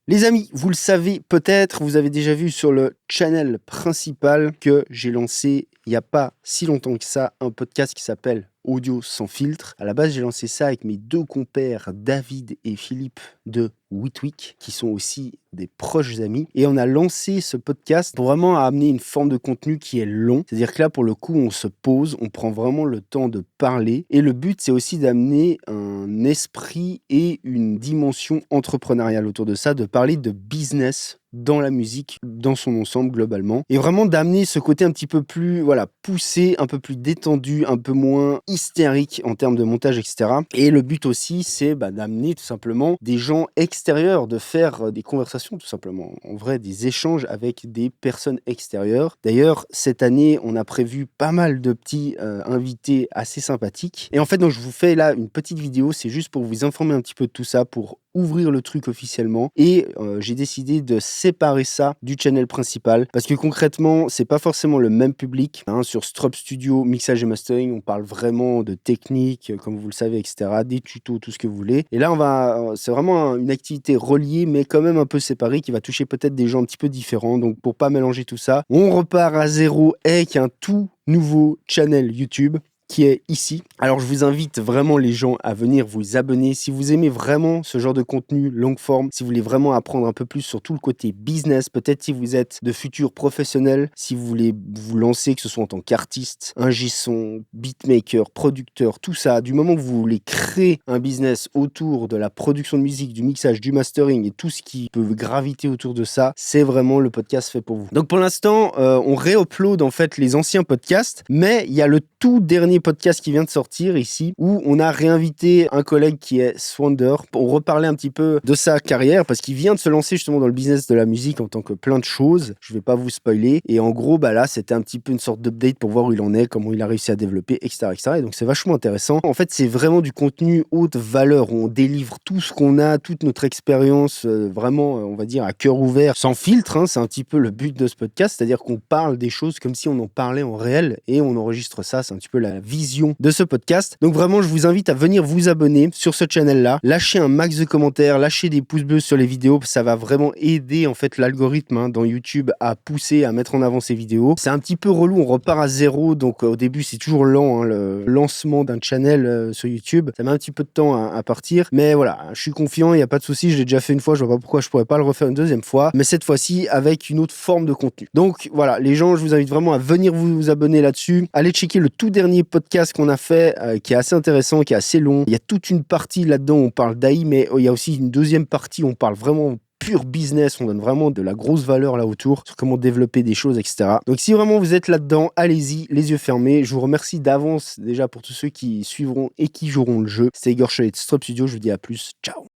Les amis, vous le savez peut-être, vous avez déjà vu sur le channel principal que j'ai lancé il n'y a pas si longtemps que ça un podcast qui s'appelle Audio sans filtre. À la base, j'ai lancé ça avec mes deux compères David et Philippe de Whitwick, qui sont aussi des proches amis. Et on a lancé ce podcast pour vraiment amener une forme de contenu qui est long. C'est-à-dire que là, pour le coup, on se pose, on prend vraiment le temps de parler. Et le but, c'est aussi d'amener un esprit et une dimension entrepreneuriale autour de ça, de parler de business dans la musique, dans son ensemble globalement, et vraiment d'amener ce côté un petit peu plus poussé, un peu plus détendu, un peu moins hystérique en termes de montage, etc. Et le but aussi, c'est d'amener tout simplement des gens extérieurs, de faire des conversations tout simplement, en vrai des échanges avec des personnes extérieures. D'ailleurs, cette année, on a prévu pas mal de petits invités assez sympathiques. Et en fait, donc, je vous fais là une petite vidéo, c'est juste pour vous informer un petit peu de tout ça, pour ouvrir le truc officiellement. Et j'ai décidé de séparer ça du channel principal parce que concrètement, c'est pas forcément le même public. Sur Strop Studio, mixage et mastering, on parle vraiment de technique, comme vous le savez, etc., des tutos, tout ce que vous voulez. Et là, c'est vraiment une activité reliée, mais quand même un peu séparée, qui va toucher peut-être des gens un petit peu différents. Donc, pour pas mélanger tout ça, on repart à zéro avec un tout nouveau channel YouTube qui est ici. Alors je vous invite vraiment les gens à venir vous abonner si vous aimez vraiment ce genre de contenu long forme, si vous voulez vraiment apprendre un peu plus sur tout le côté business, peut-être si vous êtes de futurs professionnels, si vous voulez vous lancer, que ce soit en tant qu'artiste, ingé son, beatmaker, producteur, tout ça, du moment que vous voulez créer un business autour de la production de musique, du mixage, du mastering et tout ce qui peut graviter autour de ça, c'est vraiment le podcast fait pour vous. Donc pour l'instant, on réupload en fait les anciens podcasts, mais il y a le tout dernier podcast qui vient de sortir ici, où on a réinvité un collègue qui est Swander pour reparler un petit peu de sa carrière, parce qu'il vient de se lancer justement dans le business de la musique en tant que plein de choses. Je vais pas vous spoiler. Et en gros, là, c'était un petit peu une sorte d'update pour voir où il en est, comment il a réussi à développer, etc., etc. Et donc, c'est vachement intéressant. En fait, c'est vraiment du contenu haute valeur, où on délivre tout ce qu'on a, toute notre expérience, vraiment, on va dire, à cœur ouvert, sans filtre. C'est un petit peu le but de ce podcast, c'est-à-dire qu'on parle des choses comme si on en parlait en réel, et on enregistre ça. C'est un petit peu la vision de ce podcast. Donc vraiment, je vous invite à venir vous abonner sur ce channel-là, lâcher un max de commentaires, lâcher des pouces bleus sur les vidéos, ça va vraiment aider en fait l'algorithme dans YouTube à pousser, à mettre en avant ces vidéos. C'est un petit peu relou, on repart à zéro, donc au début c'est toujours lent, le lancement d'un channel sur YouTube, ça met un petit peu de temps à partir, mais voilà, je suis confiant, il n'y a pas de souci, je l'ai déjà fait une fois, je vois pas pourquoi je pourrais pas le refaire une deuxième fois, mais cette fois-ci avec une autre forme de contenu. Donc voilà, les gens, je vous invite vraiment à venir vous abonner là-dessus, allez checker le tout dernier podcast qu'on a fait, qui est assez intéressant, qui est assez long. Il y a toute une partie là-dedans où on parle d'AI, mais il y a aussi une deuxième partie où on parle vraiment pur business, on donne vraiment de la grosse valeur là autour, sur comment développer des choses, etc. Donc si vraiment vous êtes là-dedans, allez-y, les yeux fermés. Je vous remercie d'avance déjà pour tous ceux qui suivront et qui joueront le jeu. C'était Igor Cholet de Strop Studio, je vous dis à plus, ciao.